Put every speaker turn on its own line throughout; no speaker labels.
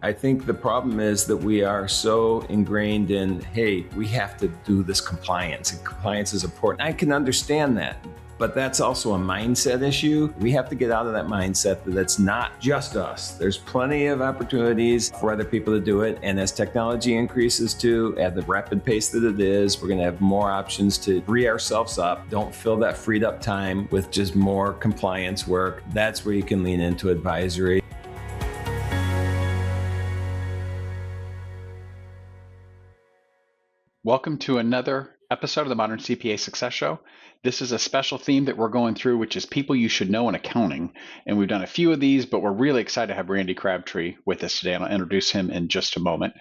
I think the problem is that we are so ingrained in, hey, we have to do this compliance, and compliance is important. I can understand that, but that's also a mindset issue. We have to get out of that mindset that it's not just us. There's plenty of opportunities for other people to do it. And as technology increases too, at the rapid pace that it is, we're going to have more options to free ourselves up. Don't fill that freed up time with just more compliance work. That's where you can lean into advisory.
Welcome to another episode of the Modern CPA Success Show. This is a special theme that we're going through, which is people you should know in accounting. And we've done a few of these, but we're really excited to have Randy Crabtree with us today, and I'll introduce him in just a moment.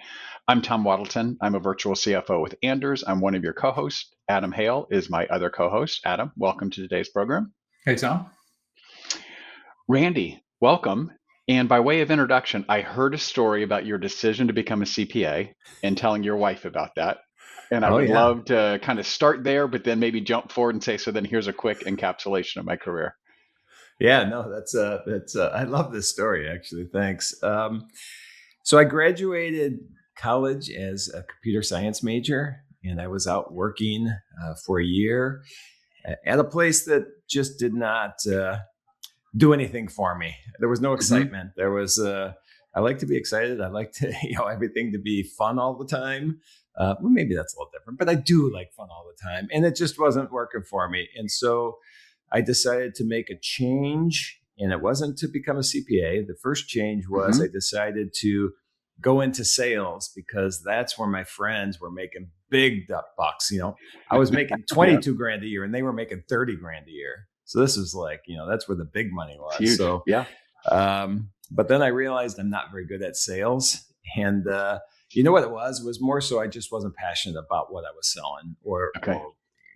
I'm Tom Waddleton. I'm a virtual CFO with Anders. I'm one of your co-hosts. Adam Hale is my other co-host. Adam, welcome to today's program.
Hey, Tom.
Randy, welcome. And by way of introduction, I heard a story about your decision to become a CPA and telling your wife about that. And I would love to kind of start there, but then maybe jump forward and say, so then here's a quick encapsulation of my career.
Yeah, no, that's I love this story, actually. Thanks. So I graduated college as a computer science major, and I was out working for a year at a place that just did not do anything for me. There was no excitement. There was, I like to be excited. I like to, everything to be fun all the time. Well, maybe that's a little different, but I do like fun all the time. And it just wasn't working for me. And so I decided to make a change, and it wasn't to become a CPA. The first change was I decided to go into sales because that's where my friends were making big bucks. I was making 22 grand a year and they were making 30 grand a year. So this was like, that's where the big money was.
Huge.
So, but then I realized I'm not very good at sales. And, you know what it was? It was more so I just wasn't passionate about what I was selling, or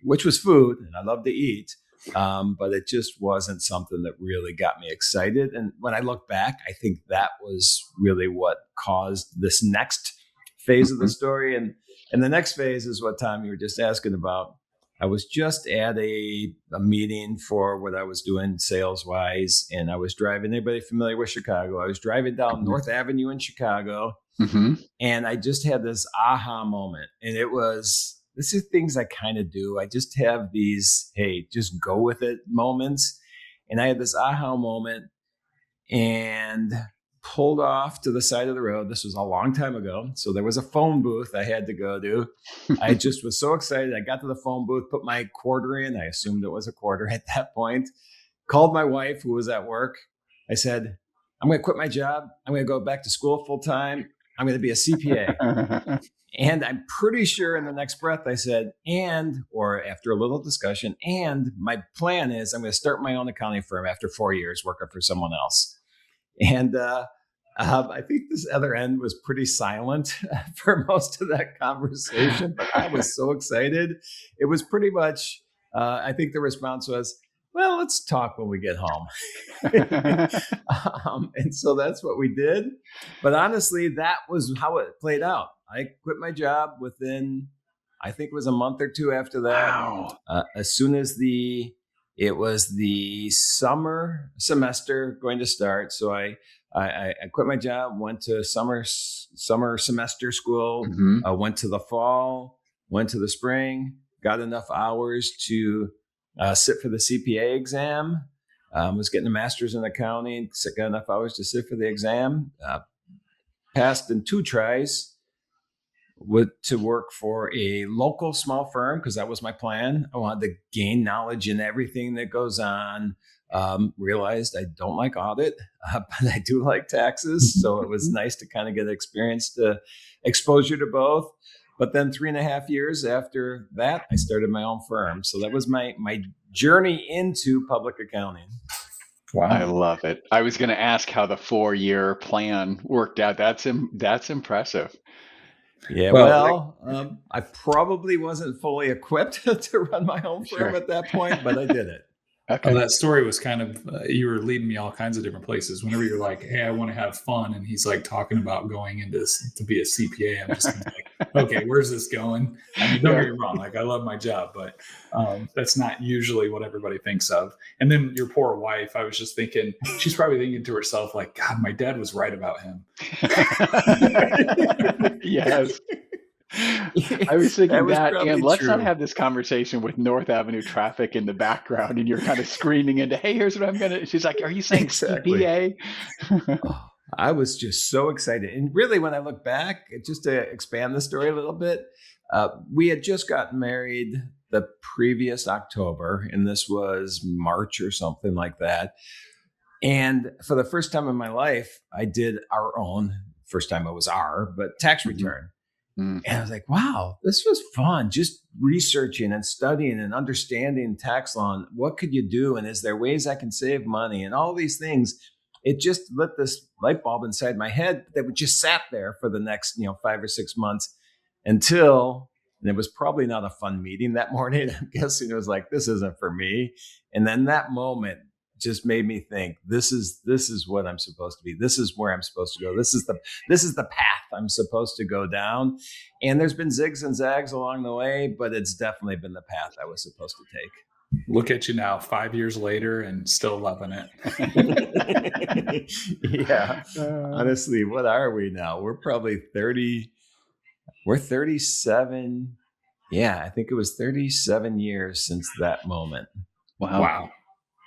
which was food, and I love to eat. But it just wasn't something that really got me excited. And when I look back, I think that was really what caused this next phase of the story. And the next phase is what, Tom, you were just asking about. I was just at a meeting for what I was doing sales-wise, and I was driving. Anybody familiar with Chicago? I was driving down North Avenue in Chicago, and I just had this aha moment. And it was, this is things I kind of do. I just have these, hey, just go with it moments. And I had this aha moment and pulled off to the side of the road. This was a long time ago. So there was a phone booth I had to go to. I just was so excited. I got to the phone booth, put my quarter in. I assumed it was a quarter at that point. Called my wife, who was at work. I said, I'm going to quit my job. I'm going to go back to school full time. I'm going to be a CPA. And I'm pretty sure in the next breath I said, or after a little discussion, and my plan is I'm going to start my own accounting firm after 4 years working for someone else. And I think this other end was pretty silent for most of that conversation, but I was so excited. It was pretty much, I think the response was, well, let's talk when we get home. And so that's what we did. But honestly, that was how it played out. I quit my job within, I think it was a month or two after that.
Wow.
As soon as it was the summer semester going to start. So I quit my job, went to summer semester school, went to the fall, went to the spring, got enough hours to sit for the CPA exam, was getting a master's in accounting, got enough hours to sit for the exam, passed in 2 tries, to work for a local small firm because that was my plan. I wanted to gain knowledge in everything that goes on. Realized I don't like audit, but I do like taxes. So it was nice to kind of get exposure to both. But then 3.5 years after that, I started my own firm. So that was my journey into public accounting.
Wow. I love it. I was going to ask how the 4-year plan worked out. That's impressive.
Yeah, well, I probably wasn't fully equipped to run my own firm at that point, but I did it.
Okay. Oh, that story was kind of, you were leading me all kinds of different places. Whenever you're like, hey, I want to have fun. And he's like talking about going into to be a CPA. I'm just like, okay, where's this going? I mean, don't get me wrong. Like, I love my job, but that's not usually what everybody thinks of. And then your poor wife, I was just thinking, she's probably thinking to herself, like, God, my dad was right about him.
Yes. I was thinking that and let's not have this conversation with North Avenue traffic in the background and you're kind of screaming into, hey, here's what I'm going to, she's like, are you saying CPA?
I was just so excited. And really, when I look back, just to expand the story a little bit, we had just gotten married the previous October, and this was March or something like that. And for the first time in my life, I did our own, first time it was but tax return. Mm-hmm. And I was like, wow, this was fun. Just researching and studying and understanding tax law. And what could you do? And is there ways I can save money? And all these things. It just lit this light bulb inside my head that just sat there for the next, 5 or 6 months until, and it was probably not a fun meeting that morning. I'm guessing it was like, this isn't for me. And then that moment just made me think, this is what I'm supposed to be. This is where I'm supposed to go. This is the path I'm supposed to go down. And there's been zigs and zags along the way, but it's definitely been the path I was supposed to take.
Look at you now, 5 years later, and still loving it.
Yeah. Honestly, what are we now? We're probably 30. We're 37. Yeah, I think it was 37 years since that moment.
Wow.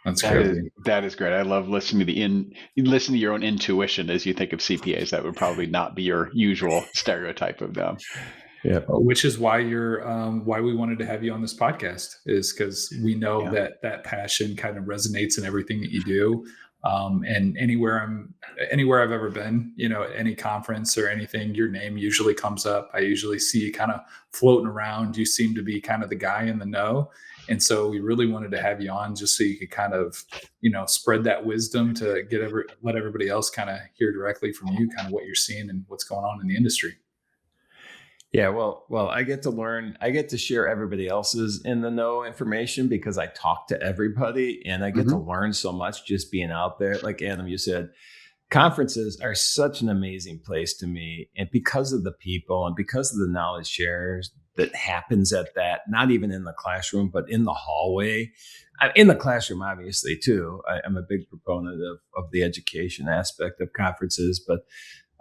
That's crazy.
That is great. I love listening to listen to your own intuition as you think of CPAs. That would probably not be your usual stereotype of them.
Yeah, which is why why we wanted to have you on this podcast, is because we know that passion kind of resonates in everything that you do. And anywhere I've ever been, at any conference or anything, your name usually comes up. I usually see you kind of floating around. You seem to be kind of the guy in the know. And so we really wanted to have you on just so you could kind of, spread that wisdom to let everybody else kind of hear directly from you, kind of what you're seeing and what's going on in the industry.
Yeah, well, I get to learn. I get to share everybody else's in the know information because I talk to everybody, and I get to learn so much just being out there. Like Adam, you said, conferences are such an amazing place to me, and because of the people and because of the knowledge shares that happens at that, not even in the classroom, but in the hallway, in the classroom, obviously too. I'm a big proponent of the education aspect of conferences, but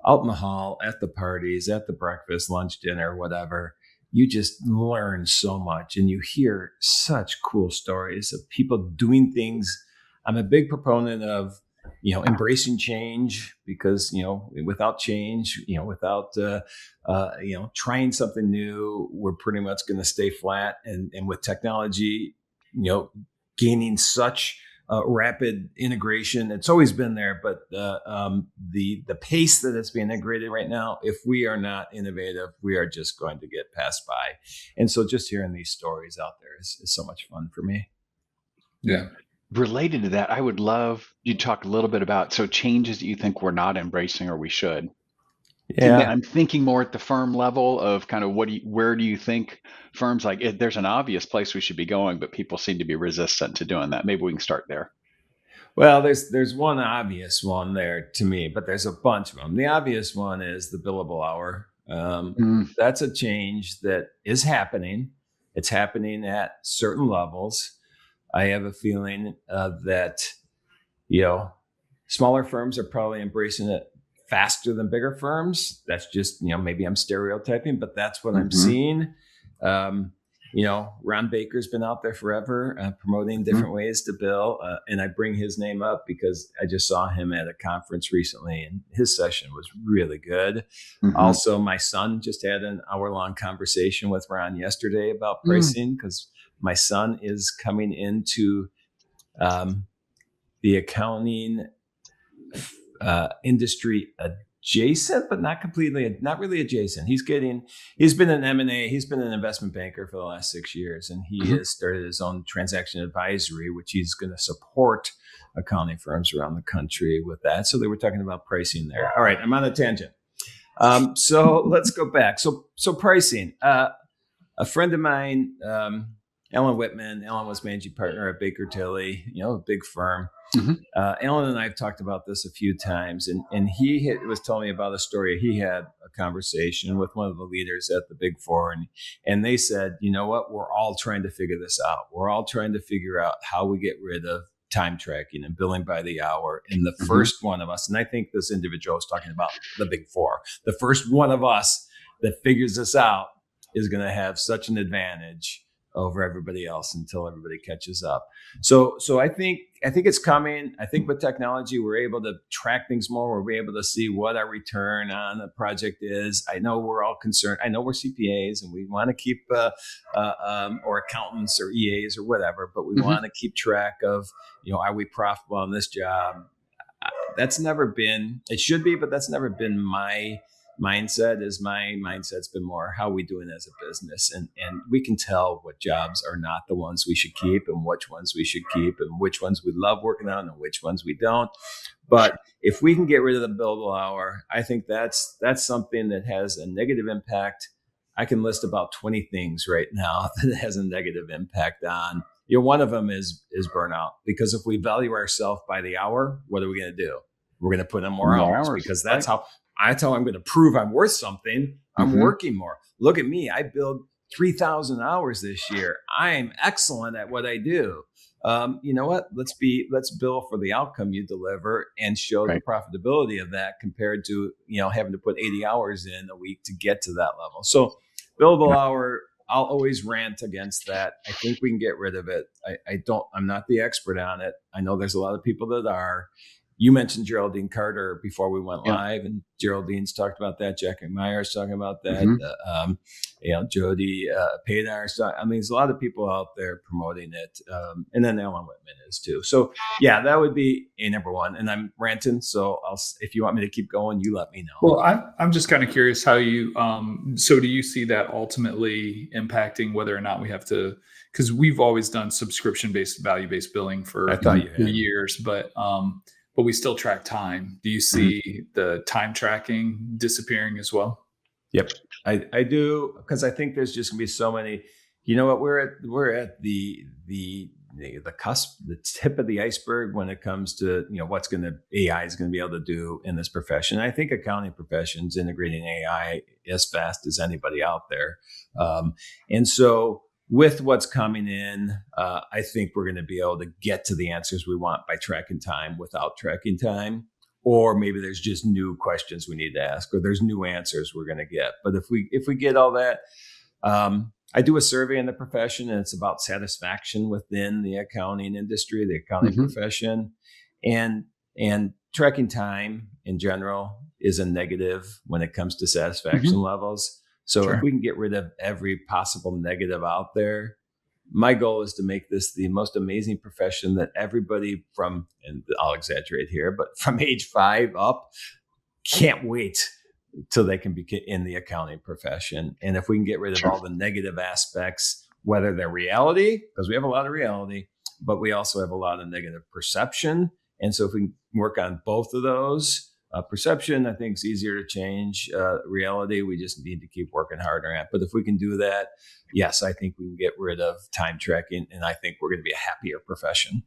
out in the hall, at the parties, at the breakfast, lunch, dinner, whatever, you just learn so much and you hear such cool stories of people doing things. I'm a big proponent of, embracing change because, without change, without, trying something new, we're pretty much going to stay flat. And with technology, gaining such rapid integration. It's always been there, but the pace that it's being integrated right now, if we are not innovative, we are just going to get passed by. And so just hearing these stories out there is so much fun for me.
Yeah.
Related to that, I would love you to talk a little bit about changes that you think we're not embracing or we should. Yeah, I'm thinking more at the firm level of kind of where do you think firms there's an obvious place we should be going, but people seem to be resistant to doing that. Maybe we can start there.
Well, there's one obvious one there to me, but there's a bunch of them. The obvious one is the billable hour. That's a change that is happening. It's happening at certain levels. I have a feeling that, smaller firms are probably embracing it faster than bigger firms. That's just, maybe I'm stereotyping, but that's what I'm seeing. Ron Baker's been out there forever promoting different ways to bill. And I bring his name up because I just saw him at a conference recently and his session was really good. Also, my son just had an hour-long conversation with Ron yesterday about pricing because my son is coming into the accounting industry adjacent, but not really adjacent. He's been an M&A, he's been an investment banker for the last 6 years, and he has started his own transaction advisory, which he's going to support accounting firms around the country with that. So they were talking about pricing there. All right, I'm on a tangent. So let's go back. So pricing. A friend of mine, Ellen Whitman. Ellen was managing partner at Baker Tilly, a big firm. Ellen and I have talked about this a few times, and he was telling me about a story he had a conversation with one of the leaders at the Big Four, and they said, you know what, we're all trying to figure this out. We're all trying to figure out how we get rid of time tracking and billing by the hour. And the first one of us, and I think this individual is talking about the Big Four, the first one of us that figures this out is going to have such an advantage over everybody else until everybody catches up. So I think it's coming. I think with technology, we're able to track things more. We're able to see what our return on a project is. I know we're all concerned. I know we're CPAs and we want to keep, or accountants or EAs or whatever, but we want to keep track of, are we profitable on this job? That's never been, it should be, but that's never been my mindset. My mindset's been more how are we doing as a business, and we can tell what jobs are not the ones we should keep and which ones we should keep and which ones we love working on and which ones we don't. But if we can get rid of the billable hour, I think that's something that has a negative impact. I can list about 20 things right now that has a negative impact on. One of them is burnout, because if we value ourselves by the hour, what are we going to do? We're going to put in more hours because that's how I'm going to prove I'm worth something. I'm working more. Look at me. I billed 3,000 hours this year. I'm excellent at what I do. You know what? Let's bill for the outcome you deliver and show the profitability of that compared to, having to put 80 hours in a week to get to that level. So billable hour, I'll always rant against that. I think we can get rid of it. I'm not the expert on it. I know there's a lot of people that are. You mentioned Geraldine Carter before we went live, and Geraldine's talked about that. Jack McMeyer's talking about that. Jody Paydar's. There's a lot of people out there promoting it, and then Alan Whitman is too. So that would be a number one. And I'm ranting, so if you want me to keep going, you let me know.
Well, I'm just kind of curious how you. So do you see that ultimately impacting whether or not we have to? Because we've always done subscription-based, value-based billing for years, but we still track time. Do you see the time tracking disappearing as well?
Yep, I do, because I think there's just gonna be so many. You know what? We're at the cusp, the tip of the iceberg when it comes to what's AI is going to be able to do in this profession. I think accounting professions integrating AI as fast as anybody out there, and so. With what's coming in, I think we're going to be able to get to the answers we want by tracking time without tracking time. Or maybe there's just new questions we need to ask, or there's new answers we're going to get. But if we get all that, I do a survey in the profession, and it's about satisfaction within the accounting industry, the accounting profession, and tracking time in general is a negative when it comes to satisfaction levels. So if we can get rid of every possible negative out there, my goal is to make this the most amazing profession that everybody from, and I'll exaggerate here, but from age 5 up, can't wait till they can be in the accounting profession. And if we can get rid of all the negative aspects, whether they're reality, because we have a lot of reality, but we also have a lot of negative perception. And so if we can work on both of those, perception, I think, is easier to change. Reality, we just need to keep working harder at. But if we can do that, yes, I think we can get rid of time tracking, and I think we're going to be a happier profession.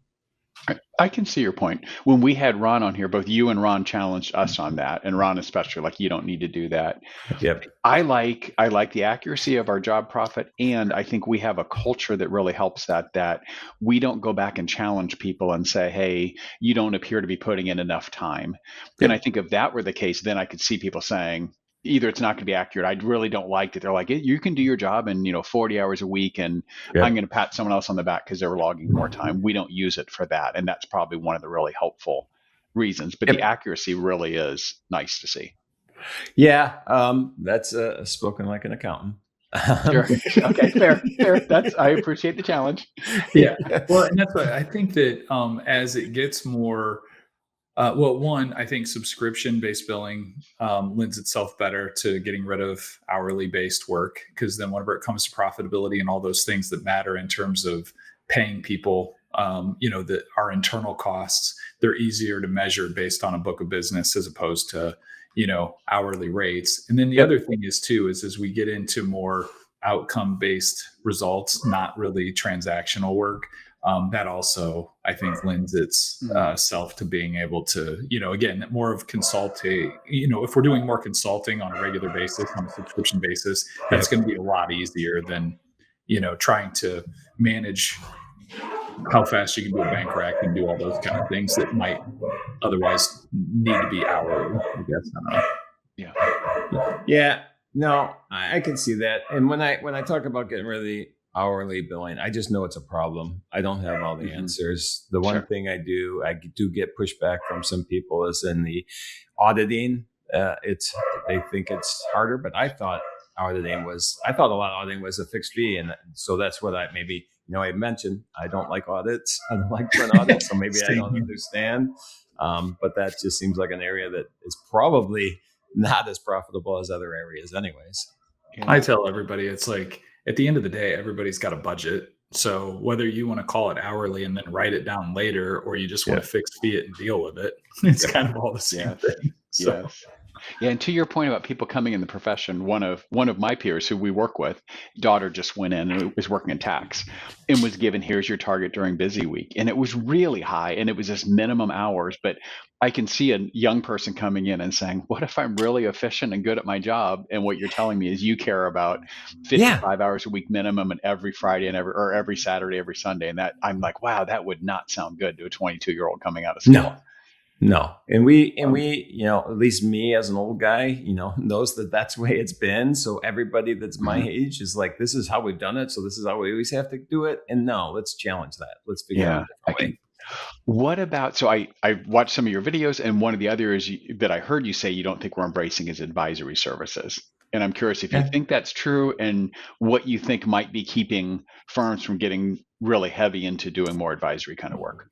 I can see your point. When we had Ron on here, both you and Ron challenged us on that, and Ron especially, like, you don't need to do that.
Yep.
I like the accuracy of our job profit, and I think we have a culture that really helps that we don't go back and challenge people and say, hey, you don't appear to be putting in enough time. Yep. And I think if that were the case, then I could see people saying, either it's not going to be accurate. I really don't like that. They're like, you can do your job in 40 hours a week, and I'm going to pat someone else on the back because they're logging more time. We don't use it for that, and that's probably one of the really helpful reasons. But the accuracy really is nice to see.
Yeah, that's spoken like an accountant.
Sure. Okay, fair. I appreciate the challenge.
Yeah. Well, and that's why I think that as it gets more. One, I think subscription-based billing lends itself better to getting rid of hourly-based work, because then whenever it comes to profitability and all those things that matter in terms of paying people, our internal costs, they're easier to measure based on a book of business as opposed to, hourly rates. And then the other thing is too, is as we get into more outcome-based results, not really transactional work, that also, I think, lends itself to being able to, again, more of consulting. If we're doing more consulting on a regular basis, on a subscription basis, that's going to be a lot easier than, trying to manage how fast you can do a bank rack and do all those kind of things that might otherwise need to be hourly, I guess. I don't know.
Yeah. No, I can see that. And when I talk about getting rid of the hourly billing, I just know it's a problem. I don't have all the answers. The one thing I do get pushback from some people is in the auditing. They think it's harder, but I thought a lot of auditing was a fixed fee. And so that's what I mentioned, I don't like audits. I don't like doing audits. So maybe I don't understand. But that just seems like an area that is probably not as profitable as other areas anyways.
I tell everybody, it's like, at the end of the day, everybody's got a budget. So whether you want to call it hourly and then write it down later, or you just want to fix fee it and deal with it, it's kind of all the same thing. So.
Yes. Yeah, and to your point about people coming in the profession, one of my peers who we work with, daughter just went in and was working in tax and was given, here's your target during busy week. And it was really high and it was just minimum hours. But I can see a young person coming in and saying, what if I'm really efficient and good at my job? And what you're telling me is you care about 55 hours a week minimum, and every Friday and every Saturday, every Sunday. And that I'm like, wow, that would not sound good to a 22-year-old coming out of school.
No. And we, at least me as an old guy, knows that that's the way it's been. So everybody that's my age is like, this is how we've done it. So this is how we always have to do it. And no, let's challenge that. Let's figure out a different way.
What about, so I watched some of your videos, and one of the others that I heard you say you don't think we're embracing is advisory services. And I'm curious if you think that's true and what you think might be keeping firms from getting really heavy into doing more advisory kind of work.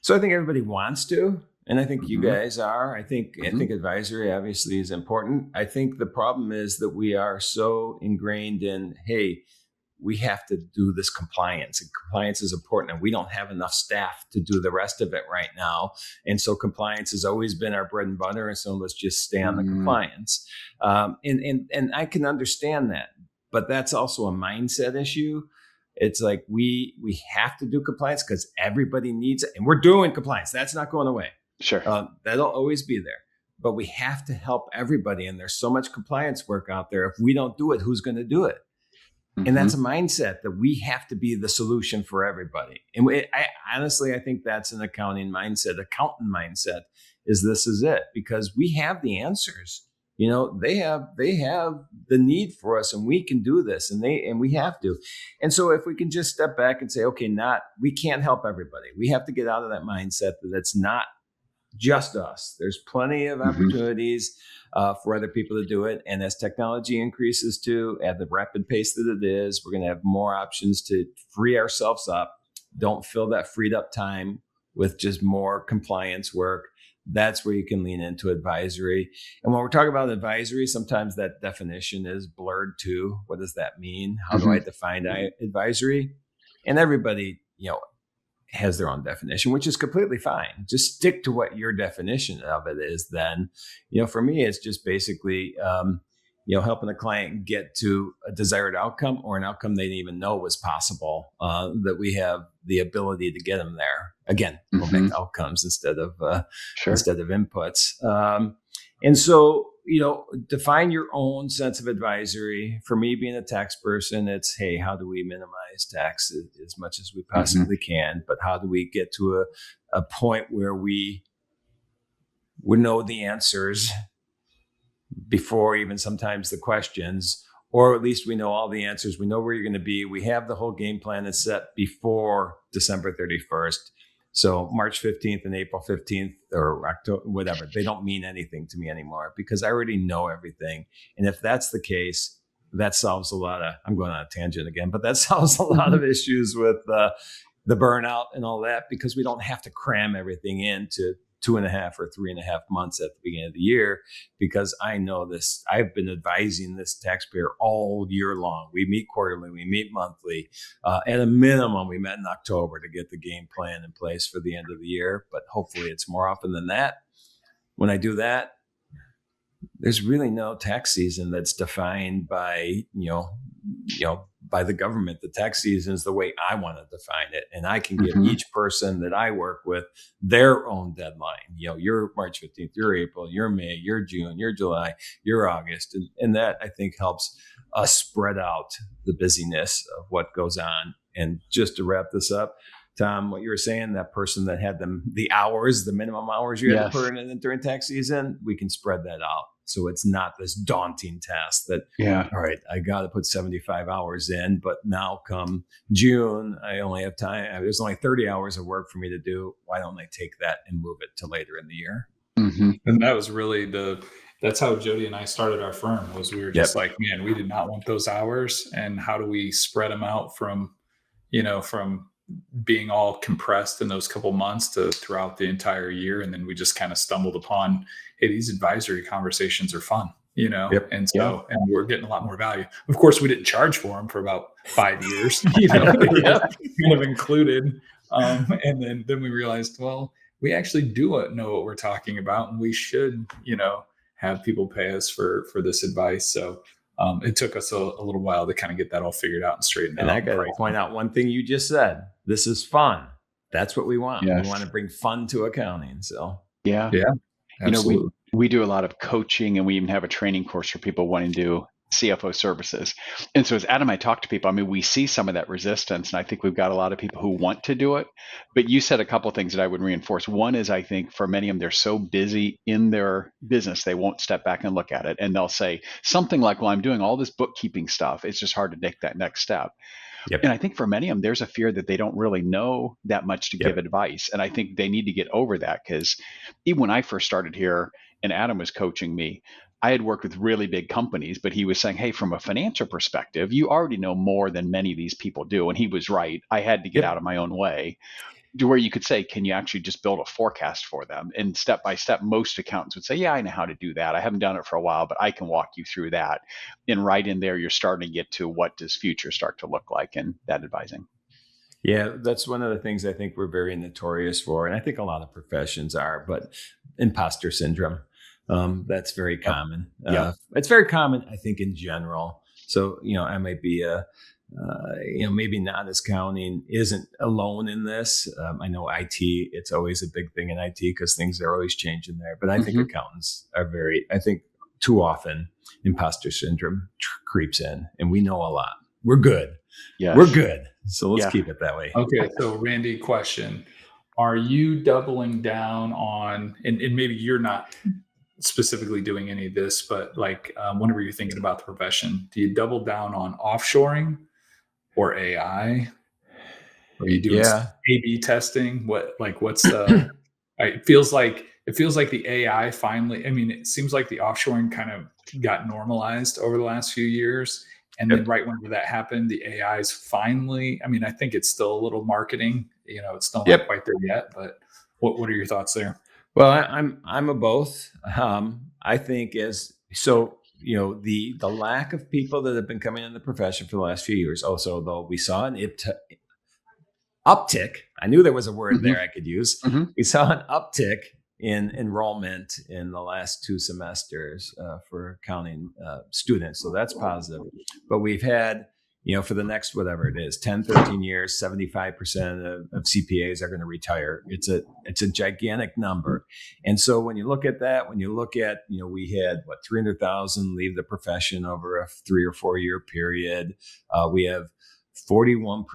So I think everybody wants to. And I think you guys are. I think advisory obviously is important. I think the problem is that we are so ingrained in, hey, we have to do this compliance. And compliance is important, and we don't have enough staff to do the rest of it right now. And so compliance has always been our bread and butter. And so let's just stay on the compliance. And I can understand that, but that's also a mindset issue. It's like we have to do compliance because everybody needs it, and we're doing compliance. That's not going away.
Sure.
That'll always be there, but we have to help everybody. And there's so much compliance work out there. If we don't do it, who's going to do it? And that's a mindset that we have to be the solution for everybody. And I think that's an accounting mindset. Accountant mindset is this is it, because we have the answers. They have the need for us, and we can do this, and we have to. And so if we can just step back and say, okay, we can't help everybody. We have to get out of that mindset that it's not just us. There's plenty of opportunities for other people to do it. And as technology increases too, at the rapid pace that it is, we're going to have more options to free ourselves up. Don't fill that freed up time with just more compliance work. That's where you can lean into advisory. And when we're talking about advisory, sometimes that definition is blurred too. What does that mean? How do I define advisory? And everybody, has their own definition, which is completely fine. Just stick to what your definition of it is. Then, for me, it's just basically, helping a client get to a desired outcome or an outcome they didn't even know was possible, that we have the ability to get them there. Again, we'll make outcomes instead of inputs. And so, define your own sense of advisory. For me, being a tax person, it's, hey, how do we minimize tax as much as we possibly can? But how do we get to a point where we know the answers before even sometimes the questions, or at least we know all the answers. We know where you're going to be. We have the whole game plan is set before December 31st. So March 15th and April 15th or October, whatever, they don't mean anything to me anymore because I already know everything. And if that's the case, that solves a lot of, I'm going on a tangent again, but that solves a lot of issues with the burnout and all that, because we don't have to cram everything into 2.5 or 3.5 months at the beginning of the year, because I know this. I've been advising this taxpayer all year long. We meet quarterly, we meet monthly. At a minimum, we met in October to get the game plan in place for the end of the year, but hopefully it's more often than that. When I do that, there's really no tax season that's defined by, by the government. The tax season is the way I want to define it. And I can give each person that I work with their own deadline. You're March 15th, you're April, you're May, you're June, you're July, you're August. And that I think helps us spread out the busyness of what goes on. And just to wrap this up, Tom, what you were saying, that person that had the hours, the minimum hours you had to put in during tax season, we can spread that out. So it's not this daunting task that, all right, I got to put 75 hours in, but now come June, I only have time. There's only 30 hours of work for me to do. Why don't I take that and move it to later in the year?
And that was really that's how Jody and I started our firm, was we were just like, man, we did not want those hours. And how do we spread them out from being all compressed in those couple months to throughout the entire year? And then we just kind of stumbled upon, hey, these advisory conversations are fun, and so, and we're getting a lot more value. Of course, we didn't charge for them for about 5 years, kind of included. And then we realized, well, we actually do know what we're talking about, and we should, have people pay us for this advice. So it took us a little while to kind of get that all figured out and straightened out.
And I got to point out one thing you just said. This is fun. That's what we want. We want to bring fun to accounting. So
yeah, absolutely.
We do a lot of coaching, and we even have a training course for people wanting to do CFO services. And so as Adam and I talk to people, we see some of that resistance, and I think we've got a lot of people who want to do it. But you said a couple of things that I would reinforce. One is, I think for many of them, they're so busy in their business, they won't step back and look at it. And they'll say something like, well, I'm doing all this bookkeeping stuff. It's just hard to take that next step. And I think for many of them, there's a fear that they don't really know that much to give advice. And I think they need to get over that, because even when I first started here and Adam was coaching me, I had worked with really big companies, but he was saying, hey, from a financial perspective, you already know more than many of these people do. And he was right. I had to get out of my own way, to where you could say, can you actually just build a forecast for them? And step by step, most accountants would say, yeah, I know how to do that. I haven't done it for a while, but I can walk you through that. And right in there, you're starting to get to what does future start to look like in that advising.
Yeah, that's one of the things I think we're very notorious for. And I think a lot of professions are, but imposter syndrome. That's very common. It's very common, I think, in general. So, I might be maybe not as accounting isn't alone in this. I know IT, it's always a big thing in IT because things are always changing there. But I think accountants are I think too often imposter syndrome creeps in, and we know a lot. We're good. We're good. So let's keep it that way.
Okay. So Randy, question. Are you doubling down on, and maybe you're not specifically doing any of this, but like whenever you're thinking about the profession, do you double down on offshoring or AI? Are you doing A/B testing? What's the? It feels like the AI finally. It seems like the offshoring kind of got normalized over the last few years, and then right whenever that happened, the AI's finally. I think it's still a little marketing. It's still not quite there yet. But what are your thoughts there?
Well, I'm a both. I think the lack of people that have been coming in the profession for the last few years. Also, though, we saw an uptick. I knew there was a word there I could use. We saw an uptick in enrollment in the last 2 semesters for accounting students. So that's positive. But we've had, for the next, whatever it is, 10, 13 years, 75% of CPAs are going to retire. It's a gigantic number. And so when you look at that, we had 300,000 leave the profession over a 3 or 4 year period. We have 41%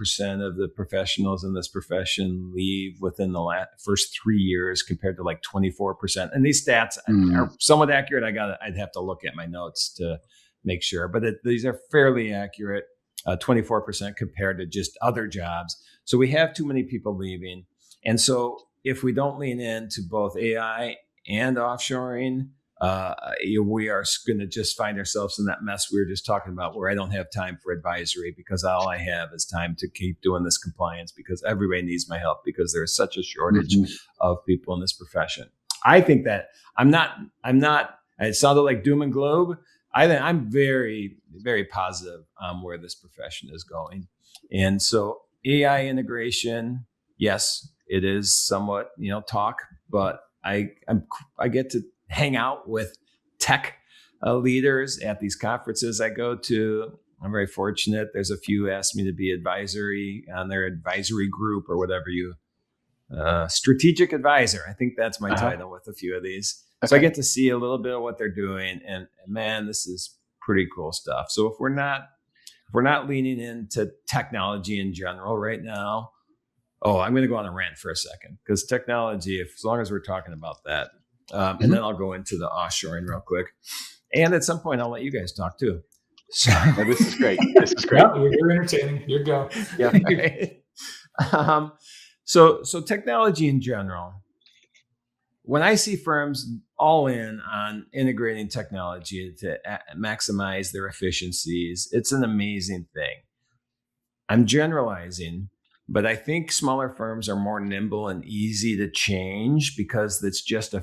of the professionals in this profession leave within the first 3 years compared to 24%. And these stats are somewhat accurate. I'd have to look at my notes to make sure, but these are fairly accurate. 24% compared to just other jobs. So we have too many people leaving. And so if we don't lean into both AI and offshoring, we are going to just find ourselves in that mess we were just talking about, where I don't have time for advisory because all I have is time to keep doing this compliance because everybody needs my help because there's such a shortage of people in this profession. I think that I'm not, it sounded like doom and gloom. I'm very, very positive on where this profession is going. And so AI integration, yes, it is somewhat, talk, but I get to hang out with tech leaders at these conferences I go to. I'm very fortunate. There's a few asked me to be advisory on their advisory group or whatever strategic advisor. I think that's my title with a few of these. Okay. So I get to see a little bit of what they're doing, and man, this is pretty cool stuff. So if we're not leaning into technology in general right now, I'm going to go on a rant for a second, because technology, as long as we're talking about that, and then I'll go into the offshoring real quick. And at some point, I'll let you guys talk too. So
this is great. This is great.
Yeah, you're entertaining. You go.
Yeah.
Right. So technology in general, when I see firms all in on integrating technology to maximize their efficiencies, it's an amazing thing. I'm generalizing, but I think smaller firms are more nimble and easy to change because it's just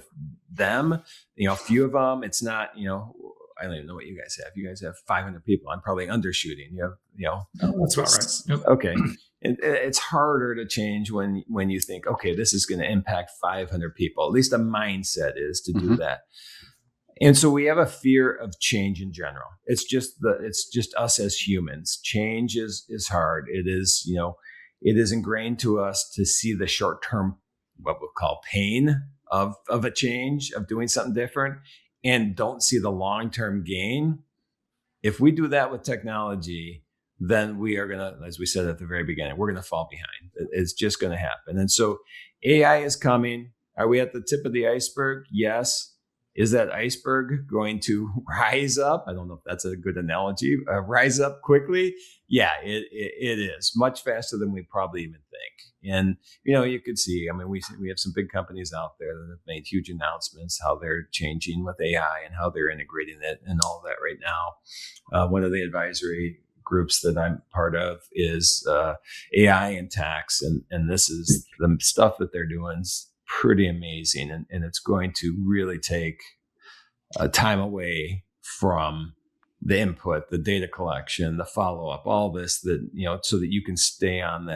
them, a few of them. It's not, I don't even know what you guys have. You guys have 500 people. I'm probably undershooting.
That's about right. Yep.
Okay. It's harder to change when you think, okay, this is going to impact 500 people. At least a mindset is to do that. And so we have a fear of change in general. It's just us as humans. Change is hard. It is, it is ingrained to us to see the short-term, what we'll call pain of a change, of doing something different, and don't see the long-term gain. If we do that with technology, then we are going to, as we said at the very beginning, we're going to fall behind. It's just going to happen. And so AI is coming. Are we at the tip of the iceberg? Yes. Is that iceberg going to rise up? I don't know if that's a good analogy. Rise up quickly? Yeah, it is much faster than we probably even think. And, you could see, we have some big companies out there that have made huge announcements, how they're changing with AI and how they're integrating it and all that right now. One of the advisory groups that I'm part of is AI and tax. And this is the stuff that they're doing is pretty amazing. And it's going to really take time away from the input, the data collection, the follow-up, all this so that you can stay on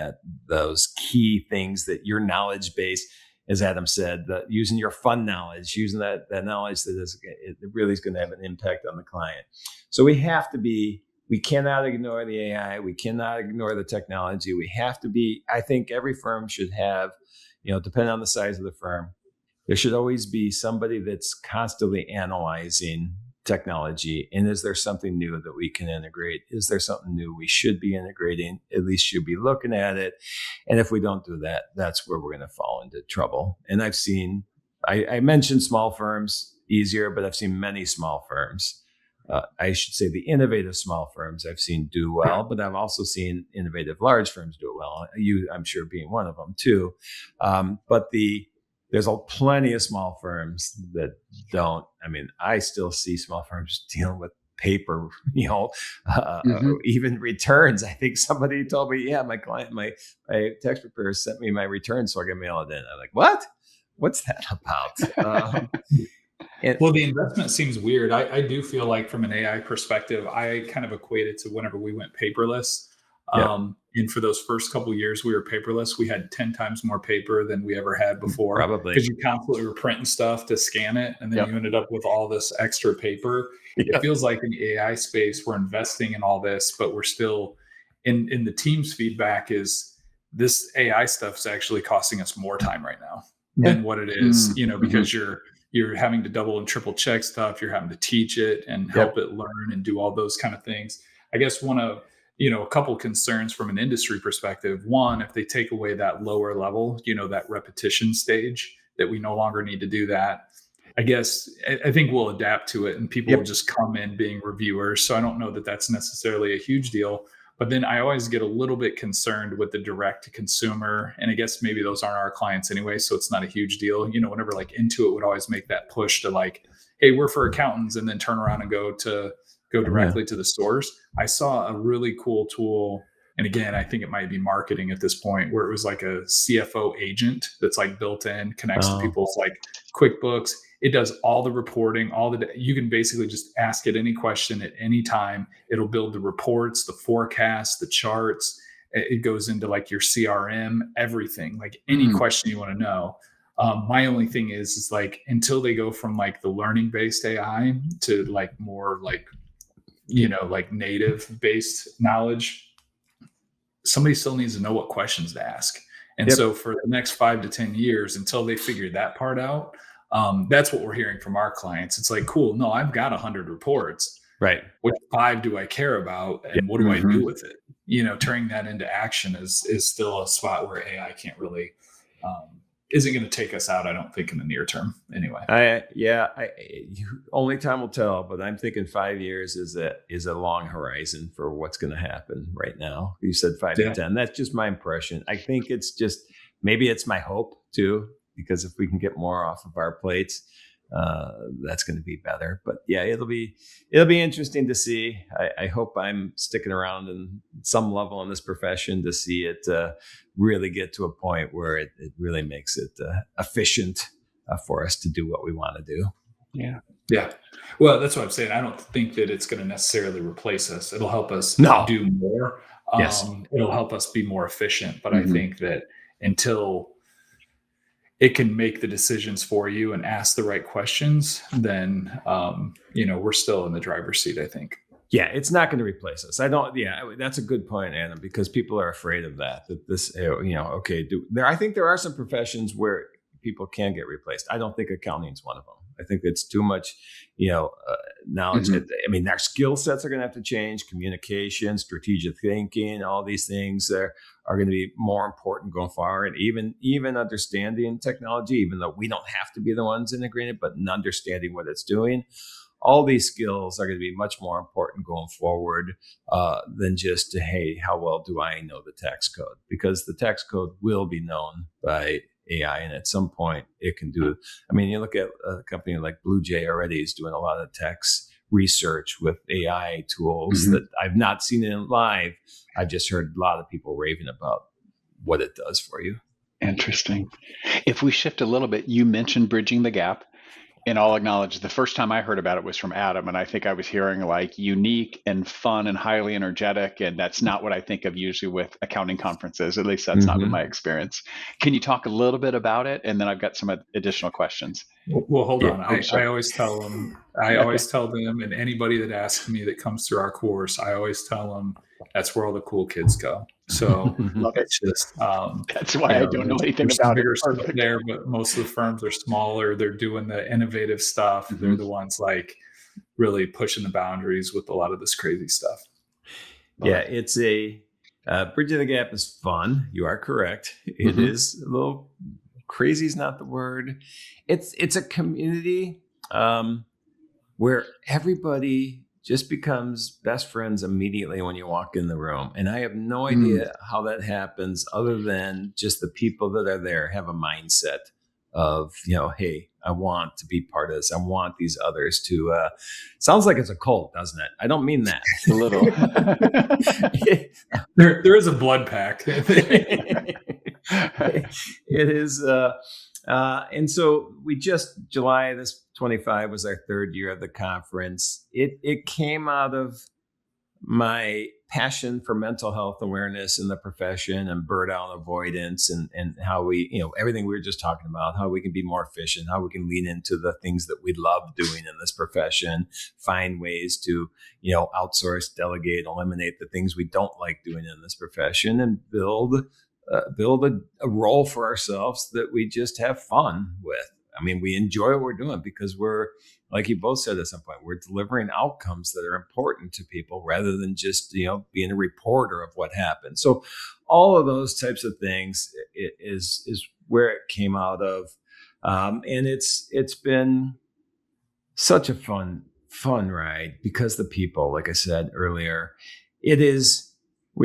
those key things that your knowledge base, as Adam said, using your fun knowledge, using that knowledge it really is going to have an impact on the client. So we cannot ignore the AI. We cannot ignore the technology. We have to be, I think every firm should have, depending on the size of the firm, there should always be somebody that's constantly analyzing technology. And is there something new that we can integrate? Is there something new we should be integrating? At least should be looking at it. And if we don't do that, that's where we're going to fall into trouble. And I've seen, I mentioned small firms easier, but I've seen many small firms. I should say the innovative small firms I've seen do well, but I've also seen innovative large firms do it well. You, I'm sure, being one of them too. But there's plenty of small firms that don't. I still see small firms dealing with paper, even returns. I think somebody told me, yeah, my client, my tax preparer sent me my return so I can mail it in. I'm like, what? What's that about?
Well, the investment seems weird. I do feel like from an AI perspective, I kind of equate it to whenever we went paperless. And for those first couple of years we were paperless, we had 10 times more paper than we ever had before. Probably. Because you constantly were printing stuff to scan it. And then you ended up with all this extra paper. It feels like in the AI space, we're investing in all this, but we're still in the team's feedback is this AI stuff's actually costing us more time right now than what it is, because you're having to double and triple check stuff. You're having to teach it and help it learn and do all those kind of things. I guess one of, a couple concerns from an industry perspective. One, if they take away that lower level, that repetition stage, that we no longer need to do that. I guess I think we'll adapt to it and people will just come in being reviewers. So I don't know that that's necessarily a huge deal. But then I always get a little bit concerned with the direct to consumer. And I guess maybe those aren't our clients anyway, so it's not a huge deal. Whenever like Intuit would always make that push to like, hey, we're for accountants, and then turn around and go directly to the stores. I saw a really cool tool. And again, I think it might be marketing at this point, where it was like a CFO agent that's like built in, connects to people's like QuickBooks. It does all the reporting, you can basically just ask it any question at any time. It'll build the reports, the forecasts, the charts. It goes into like your CRM, everything, like any question you want to know. My only thing is like, until they go from like the learning based AI to like more like like native based knowledge, somebody still needs to know what questions to ask. And so for the next 5 to 10 years, until they figure that part out, that's what we're hearing from our clients. It's like, cool, no, I've got 100 reports.
Right.
Which 5 do I care about? And what do I do with it? Turning that into action is still a spot where AI can't really, isn't going to take us out, I don't think, in the near term anyway.
Only time will tell, but I'm thinking 5 years is a long horizon for what's going to happen right now. You said 5 to 10. That's just my impression. I think it's just, maybe it's my hope too, because if we can get more off of our plates, that's going to be better. But yeah, it'll be interesting to see. I hope I'm sticking around in some level in this profession to see it really get to a point where it really makes it efficient for us to do what we want to do.
Yeah. Well, that's what I'm saying. I don't think that it's going to necessarily replace us. It'll help us do more. It'll help us be more efficient. But I think that until it can make the decisions for you and ask the right questions, then, we're still in the driver's seat, I think.
Yeah, it's not going to replace us. That's a good point, Adam, because people are afraid of that this, I think there are some professions where people can get replaced. I don't think accounting is one of them. I think it's too much, knowledge. Our skill sets are going to have to change. Communication, strategic thinking, all these things are going to be more important going forward. And even understanding technology, even though we don't have to be the ones integrating it, but understanding what it's doing. All these skills are going to be much more important going forward than just, hey, how well do I know the tax code? Because the tax code will be known by AI, and at some point it can do. You look at a company like Blue Jay already is doing a lot of tax research with AI tools that I've not seen it in live. I've just heard a lot of people raving about what it does for you.
Interesting. If we shift a little bit, you mentioned bridging the gap. And I'll acknowledge the first time I heard about it was from Adam. And I think I was hearing like unique and fun and highly energetic. And that's not what I think of usually with accounting conferences. At least that's not been my experience. Can you talk a little bit about it? And then I've got some additional questions.
Well, hold on. I always tell them, and anybody that asks me that comes through our course, I always tell them that's where all the cool kids go. So it's just
that's why I don't know anything about
bigger stuff there, but most of the firms are smaller. They're doing the innovative stuff. They're the ones like really pushing the boundaries with a lot of this crazy stuff.
It's a bridging the gap is fun. You are correct. It is a little crazy is not the word. It's a community where everybody just becomes best friends immediately when you walk in the room. And I have no idea how that happens other than just the people that are there have a mindset of, hey, I want to be part of this. I want these others to, sounds like it's a cult, doesn't it? I don't mean that.
A little.
There is a blood pact.
It is. And so July this 25 was our third year of the conference. It came out of my passion for mental health awareness in the profession and burnout avoidance and how we, everything we were just talking about, how we can be more efficient, how we can lean into the things that we love doing in this profession, find ways to, outsource, delegate, eliminate the things we don't like doing in this profession and build a role for ourselves that we just have fun with. We enjoy what we're doing because we're, like you both said at some point, we're delivering outcomes that are important to people rather than just, being a reporter of what happened. So all of those types of things is where it came out of. And it's been such a fun ride because the people, like I said earlier, we had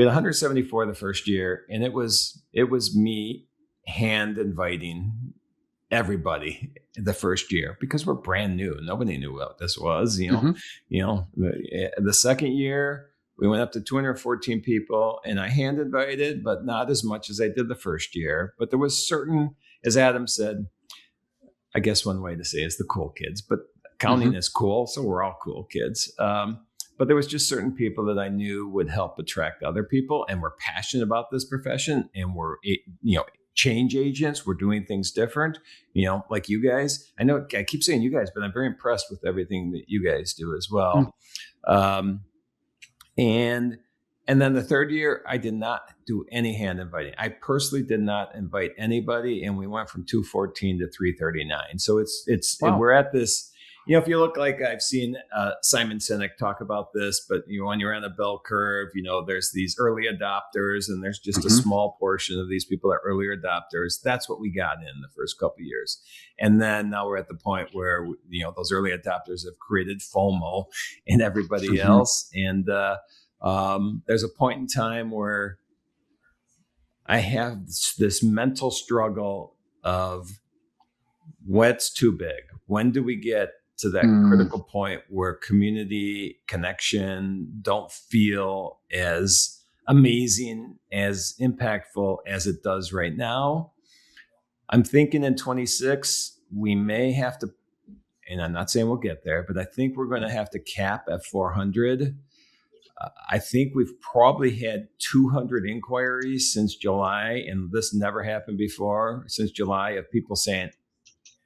174 the first year, and it was me hand inviting everybody the first year because we're brand new. Nobody knew what this was. The second year we went up to 214 people, and I hand invited, but not as much as I did the first year. But there was certain, as Adam said, I guess one way to say is the cool kids. But accounting is cool, so we're all cool kids. But there was just certain people that I knew would help attract other people and were passionate about this profession and were, change agents. We're doing things different, like you guys. I know I keep saying you guys, but I'm very impressed with everything that you guys do as well. And then the third year, I did not do any hand inviting. I personally did not invite anybody, and we went from 214 to 339. So
Wow.
we're at this. If you look, like I've seen Simon Sinek talk about this, but when you're on a bell curve, there's these early adopters, and there's just a small portion of these people that are earlier adopters. That's what we got in the first couple of years, and then now we're at the point where those early adopters have created FOMO in everybody else, and there's a point in time where I have this mental struggle of what's too big. When do we get to that critical point where community connection don't feel as amazing, as impactful as it does right now? I'm thinking in 26, we may have to, and I'm not saying we'll get there, but I think we're going to have to cap at 400. I think we've probably had 200 inquiries since July, and this never happened before, since July, of people saying,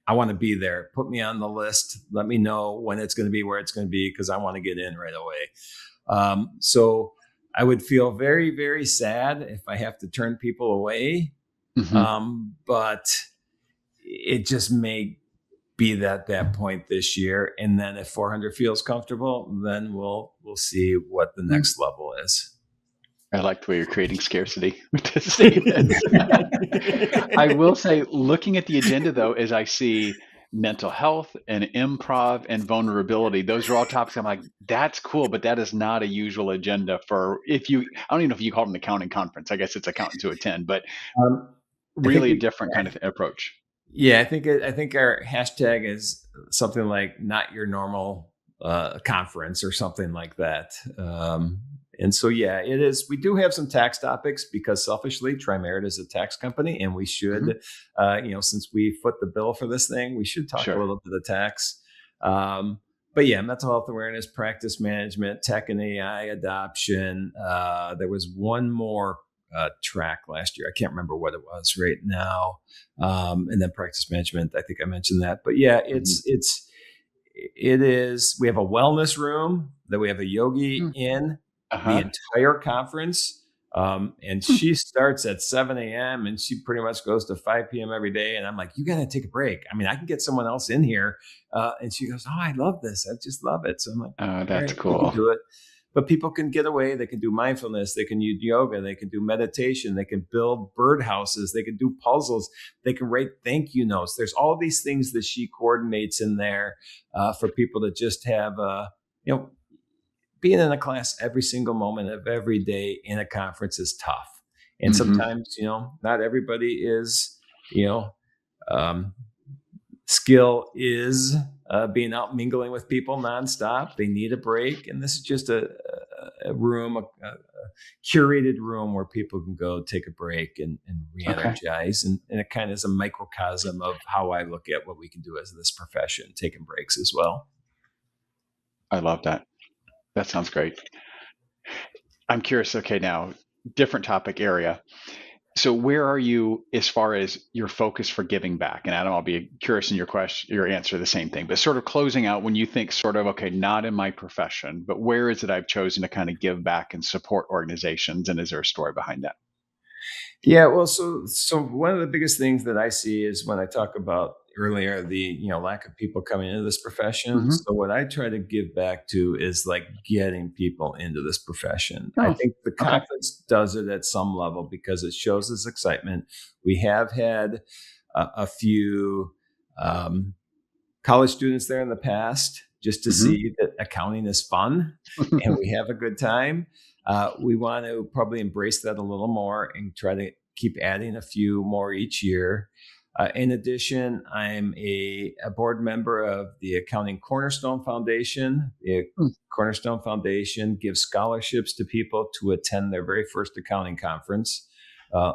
I want to be there. Put me on the list. Let me know when it's going to be, where it's going to be, because I want to get in right away. So I would feel very, very sad if I have to turn people away. But it just may be that point this year. And then if 400 feels comfortable, then we'll see what the next level is.
I like the way you're creating scarcity with this statement. I will say, looking at the agenda, though, as I see mental health and improv and vulnerability, those are all topics I'm like, that's cool, but that is not a usual agenda for, I don't even know if you call it an accounting conference. I guess it's accountant to attend, but really a different kind of approach.
Yeah, I think our hashtag is something like not your normal conference or something like that. And so, yeah, it is. We do have some tax topics because selfishly, Tri-Merit is a tax company, and we should, since we foot the bill for this thing, we should talk a little bit of tax. But yeah, mental health awareness, practice management, tech and AI adoption. There was one more track last year. I can't remember what it was right now. And then practice management, I think I mentioned that. But yeah, it is. We have a wellness room that we have a yogi in the entire conference. And she starts at 7 a.m. and she pretty much goes to 5 p.m. every day. And I'm like, you got to take a break. I mean, I can get someone else in here. And she goes, oh, I love this. I just love it. So I'm like,
oh, that's cool.
Do it. But people can get away. They can do mindfulness. They can use yoga. They can do meditation. They can build birdhouses. They can do puzzles. They can write thank you notes. There's all these things that she coordinates in there for people to just have, being in a class every single moment of every day in a conference is tough. And sometimes, not everybody is, skill is being out mingling with people nonstop. They need a break. And this is just a room, a curated room where people can go take a break and re-energize. And it kind of is a microcosm of how I look at what we can do as this profession, taking breaks as well.
I love that. That sounds great. I'm curious. Okay, now, different topic area. So where are you as far as your focus for giving back? And Adam, I'll be curious in your answer, the same thing, but sort of closing out when you think sort of, okay, not in my profession, but where is it I've chosen to kind of give back and support organizations? And is there a story behind that?
Yeah, well, so one of the biggest things that I see is when I talk about earlier, the lack of people coming into this profession. So what I try to give back to is like getting people into this profession. I think the conference does it at some level because it shows this excitement. We have had a few college students there in the past just to see that accounting is fun and we have a good time. We want to probably embrace that a little more and try to keep adding a few more each year. In addition, I'm a board member of the Accounting Cornerstone Foundation. The Cornerstone Foundation gives scholarships to people to attend their very first accounting conference.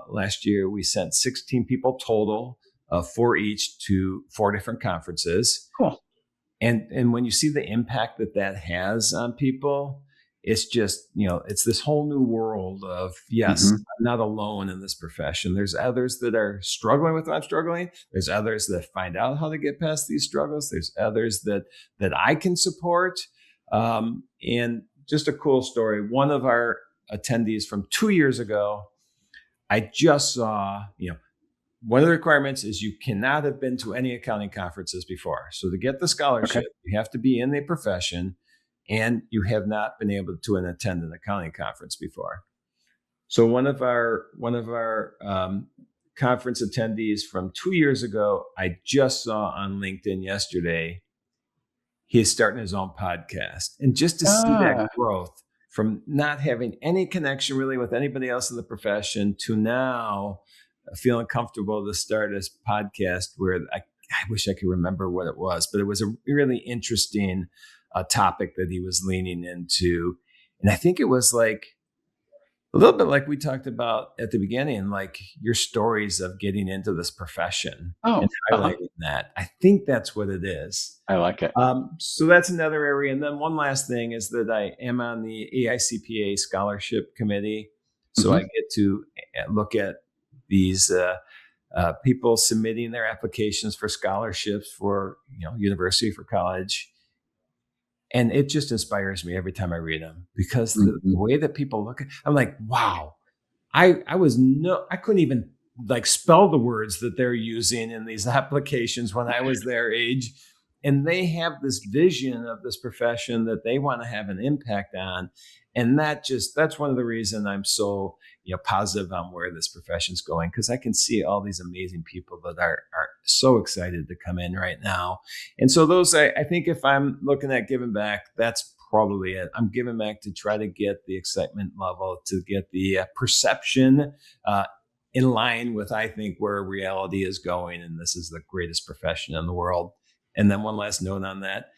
Last year, we sent 16 people total, 4 each to 4 different conferences.
Cool.
And when you see the impact that has on people, it's just, it's this whole new world of, yes, I'm not alone in this profession. There's others that are struggling with what I'm struggling. There's others that find out how to get past these struggles. There's others that I can support. And just a cool story. One of our attendees from 2 years ago, I just saw, one of the requirements is you cannot have been to any accounting conferences before. So to get the scholarship, you have to be in the profession and you have not been able to attend an accounting conference before. So one of our conference attendees from 2 years ago, I just saw on LinkedIn yesterday, he's starting his own podcast. And just to see that growth from not having any connection really with anybody else in the profession to now feeling comfortable to start his podcast, where I wish I could remember what it was, but it was a really interesting topic that he was leaning into. And I think it was like a little bit like we talked about at the beginning, like your stories of getting into this profession and highlighting that. I think that's what it is.
I like it.
So that's another area. And then one last thing is that I am on the AICPA scholarship committee. So I get to look at these people submitting their applications for scholarships for, university, for college. And it just inspires me every time I read them, because the way that people look at, I'm like, wow, I couldn't even like spell the words that they're using in these applications when I was their age. And they have this vision of this profession that they want to have an impact on. And that's one of the reasons I'm so, positive on where this profession's going, because I can see all these amazing people that are so excited to come in right now. And so those, I think if I'm looking at giving back, that's probably it. I'm giving back to try to get the excitement level, to get the perception in line with, I think, where reality is going. And this is the greatest profession in the world. And then one last note on that.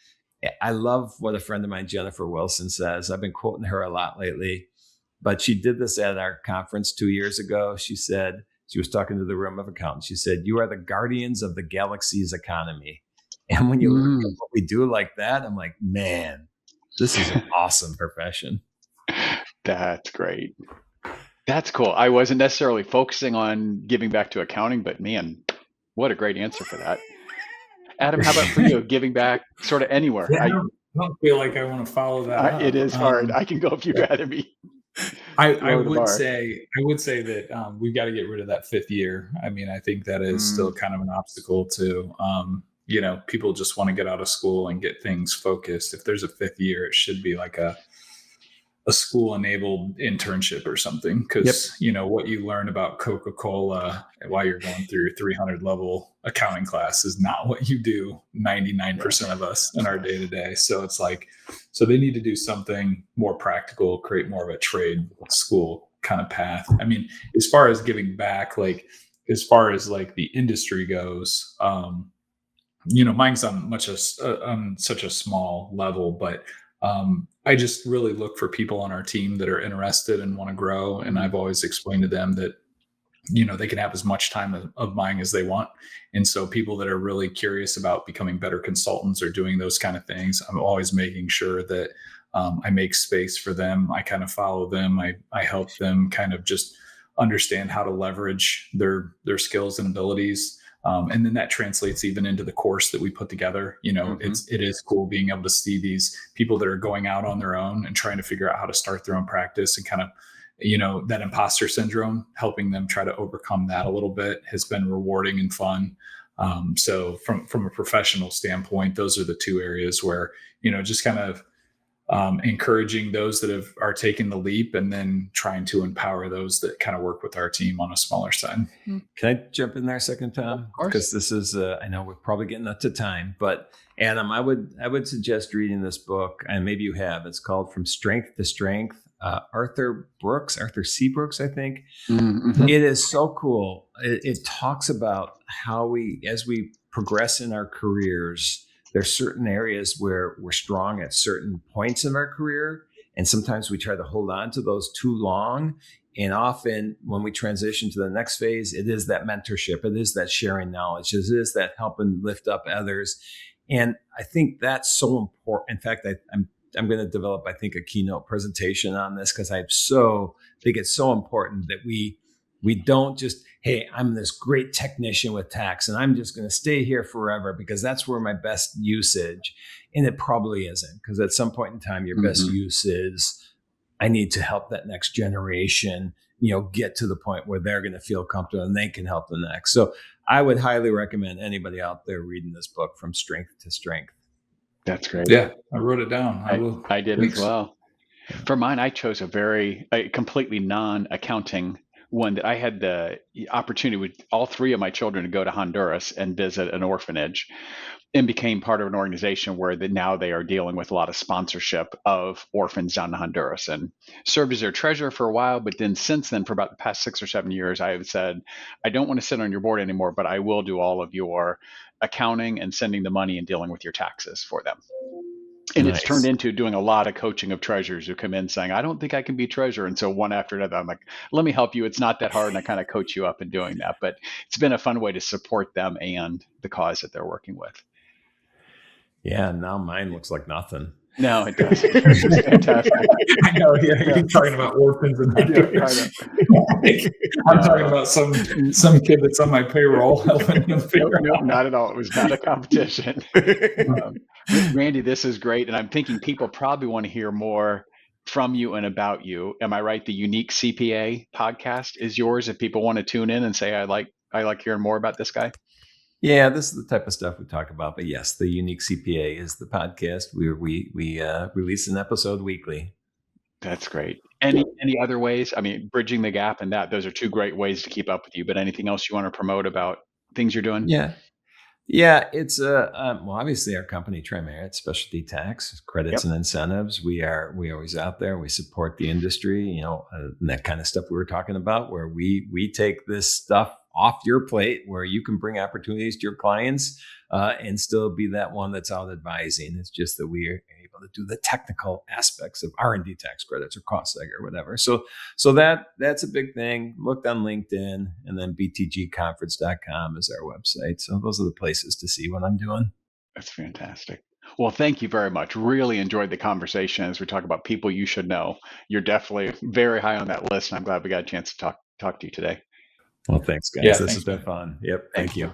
I love what a friend of mine, Jennifer Wilson, says. I've been quoting her a lot lately, but she did this at our conference 2 years ago. She said, she was talking to the room of accountants. She said, "You are the guardians of the galaxy's economy." And when you look at what we do like that, I'm like, man, this is an awesome profession.
That's great. That's cool. I wasn't necessarily focusing on giving back to accounting, but man, what a great answer for that. Adam, how about for you? Giving back sort of anywhere?
Yeah, I don't feel like I want to follow that.
It is hard. I can go if you'd rather be.
I would say that we've got to get rid of that fifth year. I mean, I think that is still kind of an obstacle to, people just want to get out of school and get things focused. If there's a fifth year, it should be like a school-enabled internship or something, because what you learn about Coca-Cola while you're going through your 300 level accounting class is not what you do 99% of us in our day-to-day. So it's like, so they need to do something more practical, create more of a trade school kind of path. I mean, as far as giving back, like as far as like the industry goes, mine's on such a small level, but I just really look for people on our team that are interested and want to grow. And I've always explained to them that, they can have as much time of mine as they want. And so people that are really curious about becoming better consultants or doing those kind of things, I'm always making sure that I make space for them. I kind of follow them. I help them kind of just understand how to leverage their skills and abilities. And then that translates even into the course that we put together. It is cool being able to see these people that are going out on their own and trying to figure out how to start their own practice, and kind of, that imposter syndrome, helping them try to overcome that a little bit has been rewarding and fun. So from a professional standpoint, those are the two areas where, just kind of encouraging those that are taking the leap, and then trying to empower those that kind of work with our team on a smaller side.
Can I jump in there a second, Tom? Because this is, I know we're probably getting up to time, but Adam, I would suggest reading this book, and maybe you have. It's called From Strength to Strength. Arthur C. Brooks, I think. It is so cool. It talks about how as we progress in our careers, there's certain areas where we're strong at certain points in our career. And sometimes we try to hold on to those too long. And often when we transition to the next phase, it is that mentorship. It is that sharing knowledge. It is that helping lift up others. And I think that's so important. In fact, I'm going to develop, I think, a keynote presentation on this, because I think it's so important that we don't just, hey, I'm this great technician with tax and I'm just going to stay here forever because that's where my best usage. And it probably isn't, because at some point in time, your best use is, I need to help that next generation, get to the point where they're going to feel comfortable and they can help the next. So I would highly recommend anybody out there reading this book, From Strength to Strength.
That's great.
Yeah, I wrote it down.
I did as well. For mine, I chose a completely non-accounting one that I had the opportunity with all three of my children to go to Honduras and visit an orphanage, and became part of an organization where now they are dealing with a lot of sponsorship of orphans down in Honduras, and served as their treasurer for a while. But then since then, for about the past 6 or 7 years, I have said, I don't want to sit on your board anymore, but I will do all of your accounting and sending the money and dealing with your taxes for them. And It's turned into doing a lot of coaching of treasurers who come in saying, I don't think I can be treasurer. And so one after another, I'm like, let me help you. It's not that hard. And I kind of coach you up in doing that. But it's been a fun way to support them and the cause that they're working with.
Yeah,
now mine looks like nothing.
No, it doesn't. It's fantastic.
I know. Yeah, you're talking about orphans, and I'm talking about some kid that's on my payroll helping them figure
out. Not at all. It was not a competition. Randy, this is great, and I'm thinking people probably want to hear more from you and about you. Am I right? The Unique CPA podcast is yours. If people want to tune in and say, I like hearing more about this guy.
Yeah, this is the type of stuff we talk about. But yes, the Unique CPA is the podcast. We release an episode weekly.
That's great. Any other ways? I mean, Bridging the Gap and those are two great ways to keep up with you. But anything else you want to promote about things you're doing?
Yeah, it's obviously our company, Tri-Merit Specialty Tax, credits and incentives. We always out there. We support the industry, and that kind of stuff we were talking about, where we take this stuff off your plate, where you can bring opportunities to your clients and still be that one that's out advising. It's just that we are able to do the technical aspects of R&D tax credits or cost seg or whatever. So that's a big thing. Look on LinkedIn, and then btgconference.com is our website. So those are the places to see what I'm doing.
That's fantastic. Well, thank you very much. Really enjoyed the conversation as we talk about people you should know. You're definitely very high on that list, and I'm glad we got a chance to talk to you today.
Well, thanks, guys. This has been fun. Yep. Thank you.